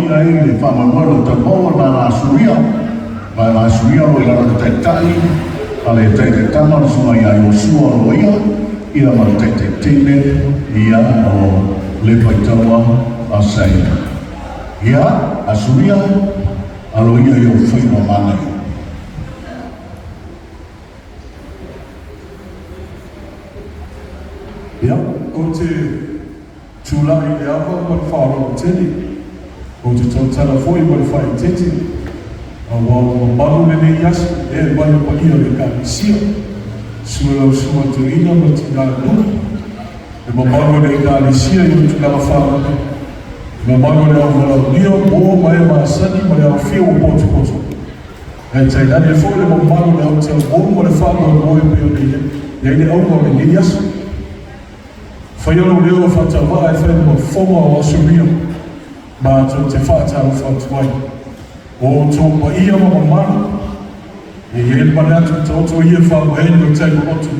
ina e le whamamaro Tamā Vaega Asuria. Vaega Asuria o lara te tai, a le te Tama le sunga ia Iosua o Loia, ina ma te Teine, ia o Lepa'itaua Asaeli. Ia, Asuria, a Loia i o whaima Manaia. Ia, o te tūlai le awa ma le whāro tene, o te tōtara fōi ma le whai tete, a wāo malu le ne yasu, e mai pa ia le kāpisia, sualau sua Toeaina ma Tinā nui, e ma malu le kāpisia i o tūlala whāro, e ma malu le au walau nia, mō mai ma asani ma le au whio o potu potu. E tainani e fōi le ma malu le au te au ma le whāro o moe peo ne ia, e le au ma le ne yasu, whaiolo leo o whatawaa e whae mo whonga o Asuria, ma te whaataro whatuai. O tō pa ia ma mara, e ele mare atu tō ia whamuheni o teimu otu.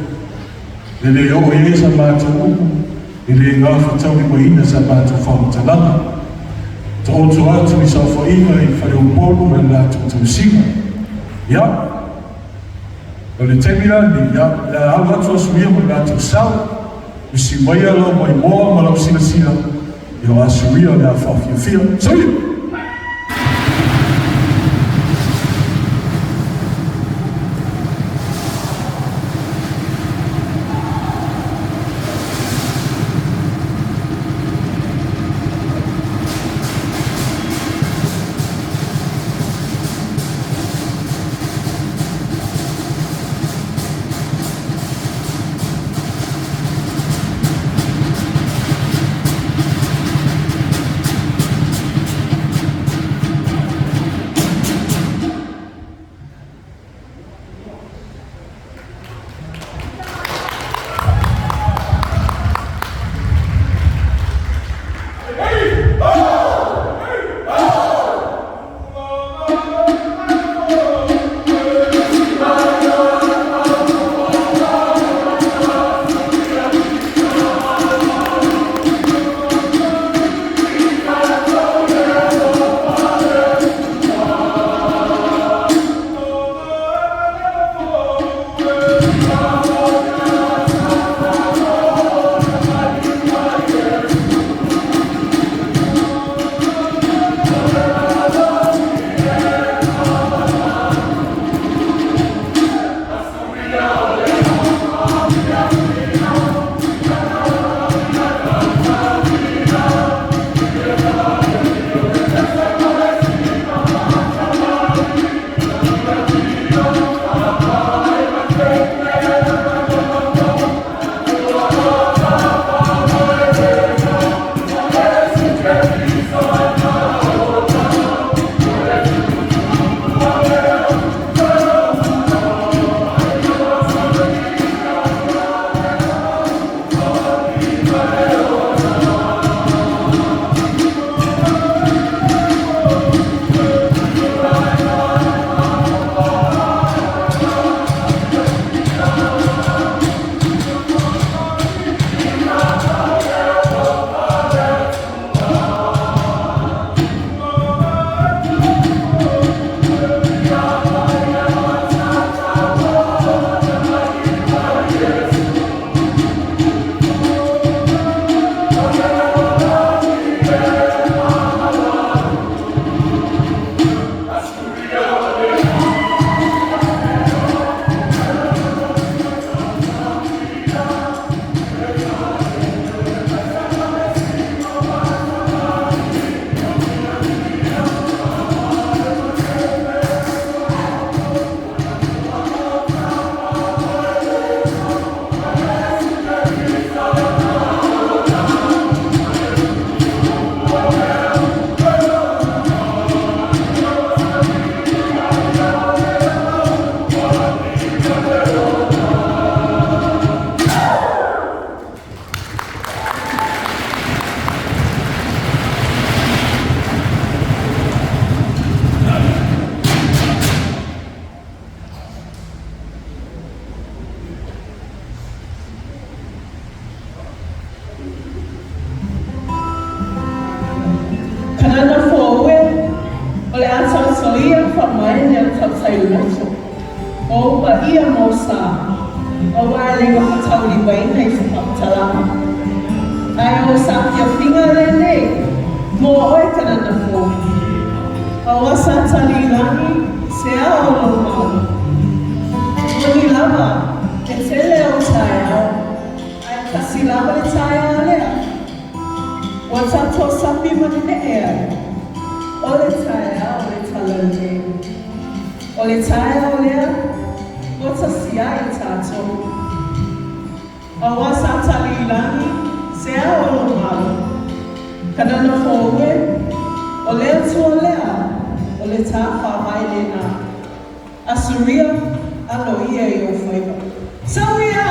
E le o e sa mātou uku, e le ngā whatauri ma ina sa mātou whamutalanga. Tō atu i sa whainga i whae o pōru me nātou tō singa. Ia, o le temirani, ia, le au atu Asuria ma nātou sau, isi mai alo mai moa ma lau sina sina i o Asuria le a whawhiawhia. Soia! O le ato soia whamai le atau tai loto. O pa ia mo sa. O wa le whakatau li waina I whakatalama. Ai o sa kia whinga le nei. Mo oe Kanana Fou-Hi. O asa tali langi se a o lo mau. O ni lava e tele o tai au. Ai kasi lava le tai a lea. O tato sapi mani ne ea. O le tai au le tala le. O le tai au lea. O ta sia I tato. O asa tali langi se a o lo mau. Kanana Fou-Hi. O lea tua lea. O le tā whawhai le nā. Asuria, a Loia I o Vaega. Asuria!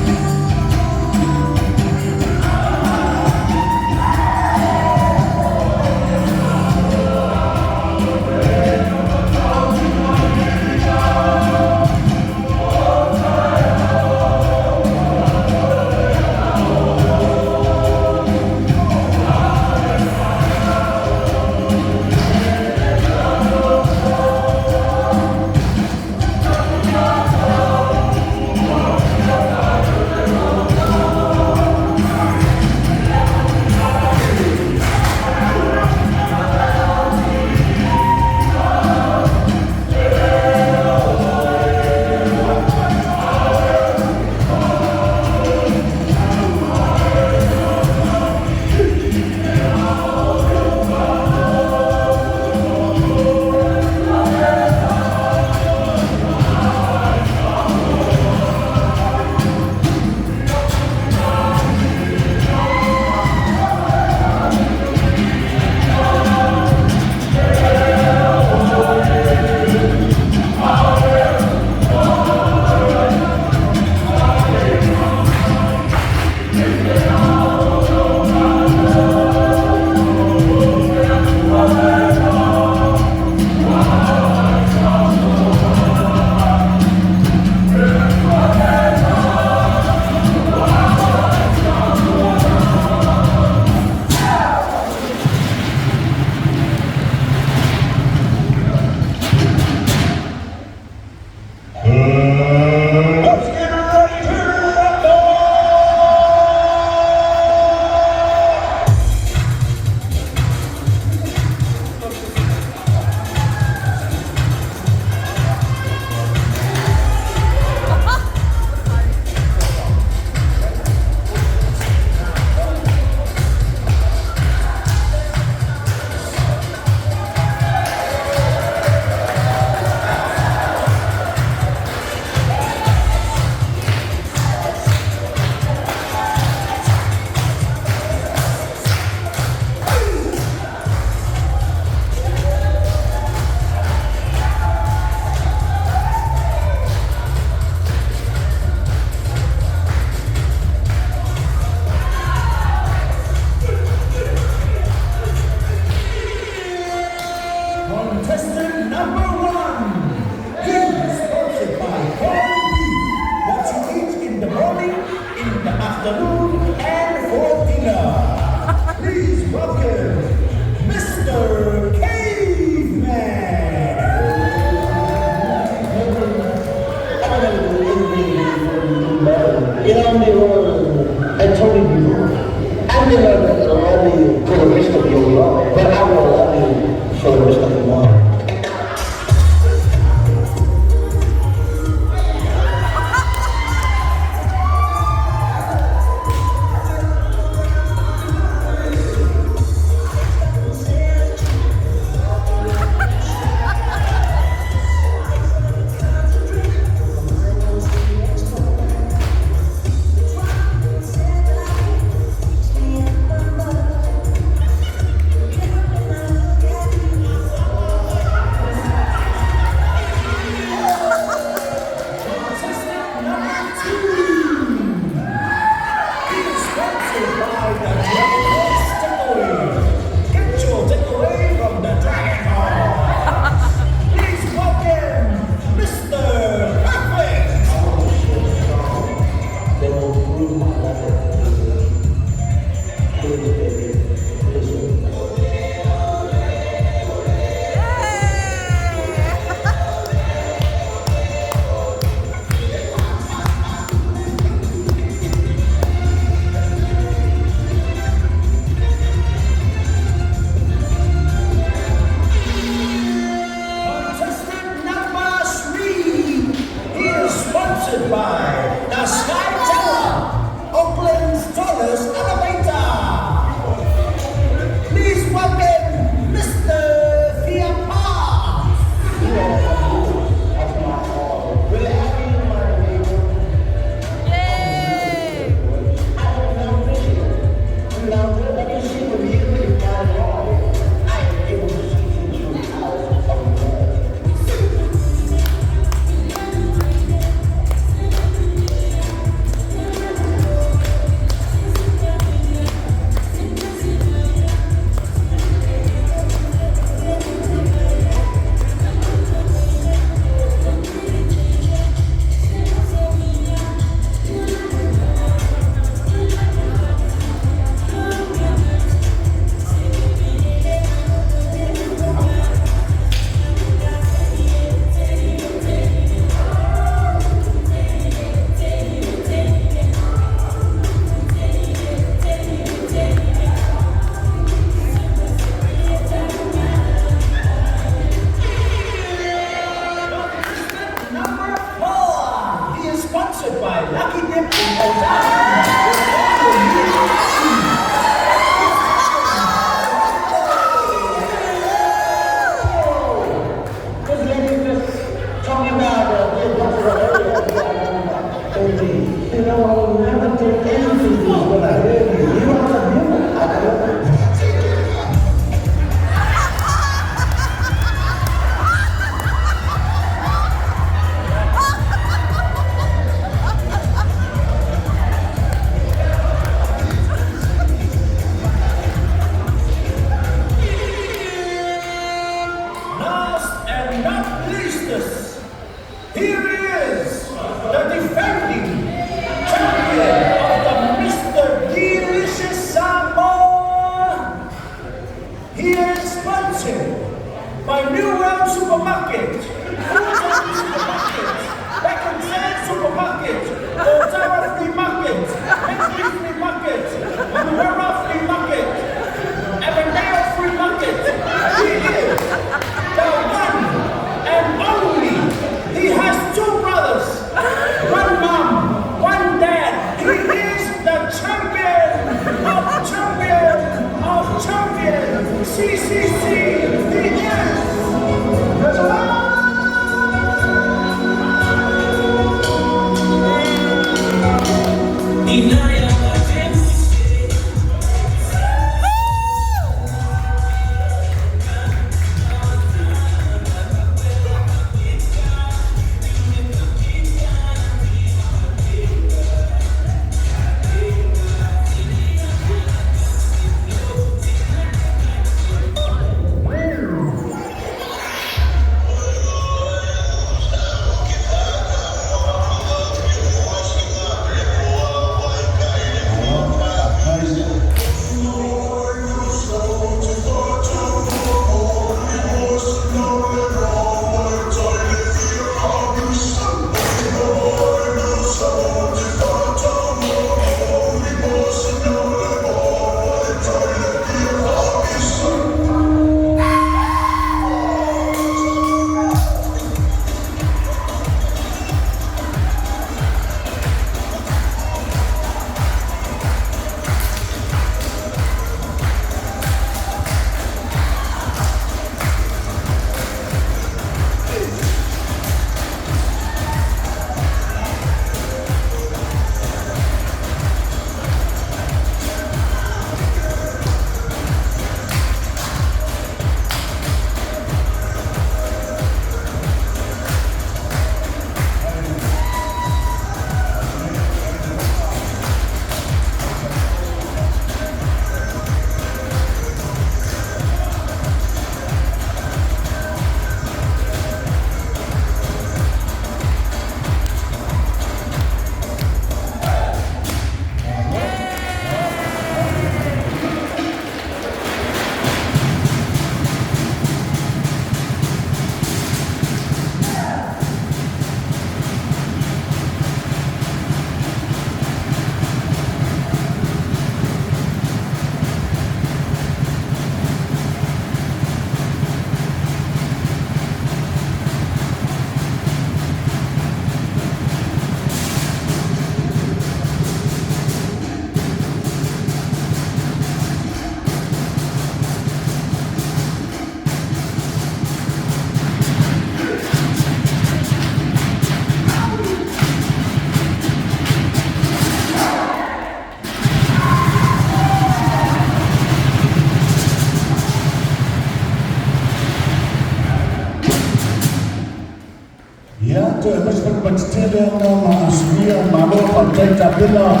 to mas patpatele na asuria malo pataita bila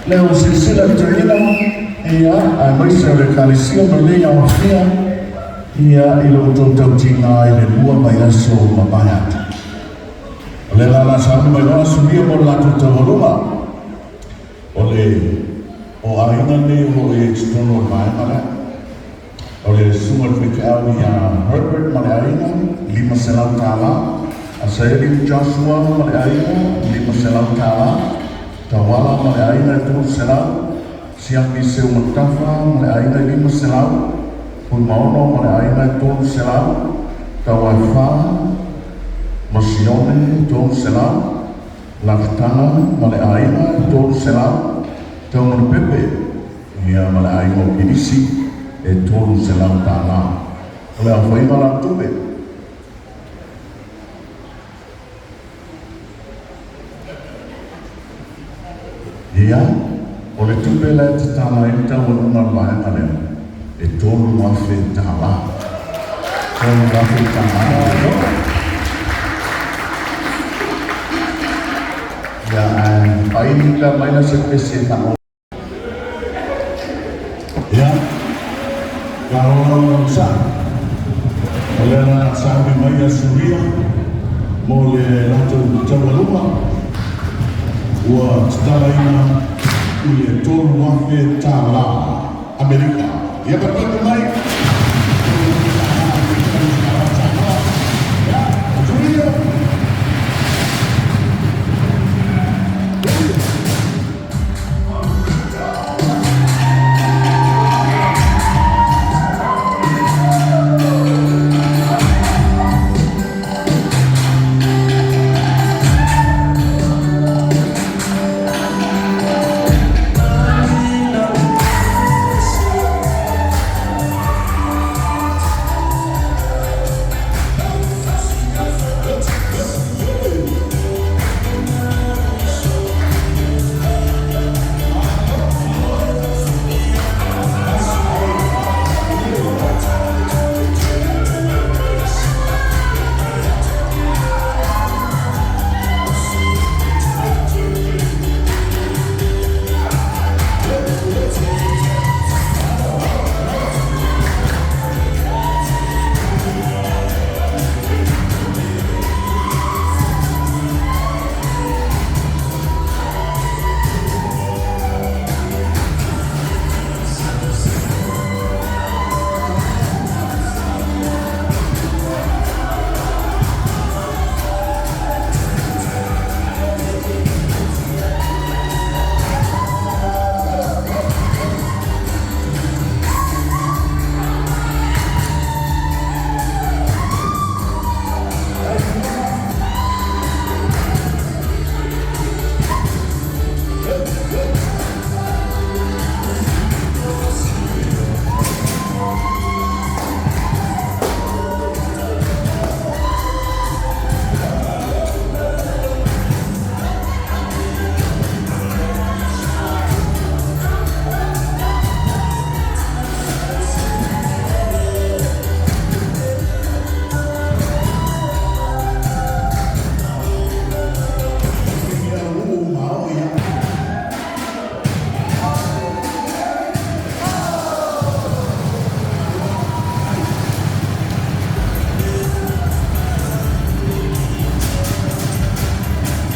leo silsila Teine ia a maisa rekalisia Manaia ofia ia ilo tau Tinā ile lua mai aso mabaya le la sabi mai no asuria mo la tau ole o aina ne o external mai ole sumar fikau ya Herbert Manaia 5 selau Tama Asaeli Joshua Manaia 5 selau Tama Tawala Manaia 2 selau siang Iseu Matafa Manaia 5 selau Pumaono Manaia 2 selau Tawafa Masione 2 selau Lafitaga Manaia 2 selau Taumana Pepe ia Manaia o Pinisi tolu selau Tamā. Ole a whai mala tupe. Ia, ole tupe la te Tama e tau o nunga mai alea. Tolu wafe Tamā. Tolu wafe Tamā. Ia, painita maina se pese Tama. Ia, Kanana sa ole na sabi Vaega Asuria mo le lato Falelua ua Toeaina i tolu wafe tāla Amerika ia ka patu mai